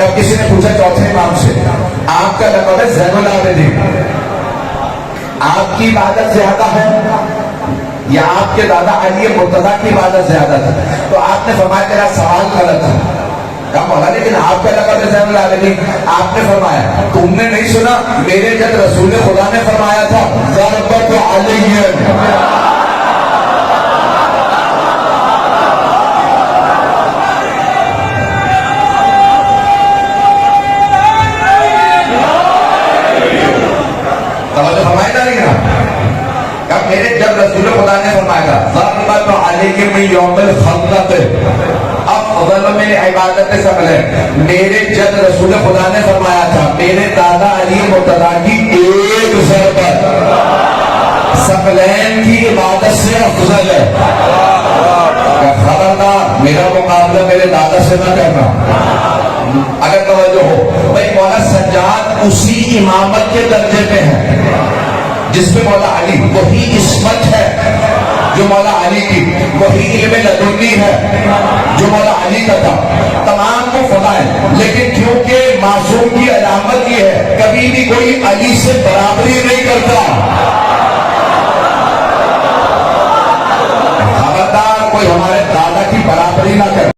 اب کسی نے پوچھا چوتھے امام سے آپ کا لقب ہے زین العابدین، آپ کی عبادت زیادہ ہے یا آپ کے دادا علی مرتضیٰ کی عبادت زیادہ تھی؟ تو آپ نے فرمایا تیرا سوال غلط ہے. کہا مولا لیکن آپ کا لقب ہے زین العابدین. آپ نے فرمایا تم نے نہیں سنا میرے جد رسول خدا نے فرمایا تھا ضربت علی. توجہ فرمائے گا نہیں نا؟ کب میرے جب رسول خدا نے فرمایا تھا ضربت علی من یوم الخندق افضل من عبادت ثقلین، میرے جد رسول خدا نے فرمایا تھا میرے دادا علی مرتضیٰ کی ایک ضربت ثقلین کی عبادت سے افضل ہے. خبردار میرا مقابلہ میرے دادا سے نہ کرنا. اگر توجہ ہو بھائی مولا سجاد اسی امامت کے درجے پہ ہے جس میں مولا علی، وہی عصمت ہے جو مولا علی کی، وہی علم لدنی ہے جو مولا علی کا تھا. تمام کو فضائل، لیکن کیونکہ معصوم کی علامت یہ ہے کبھی بھی کوئی علی سے برابری نہیں کرتا.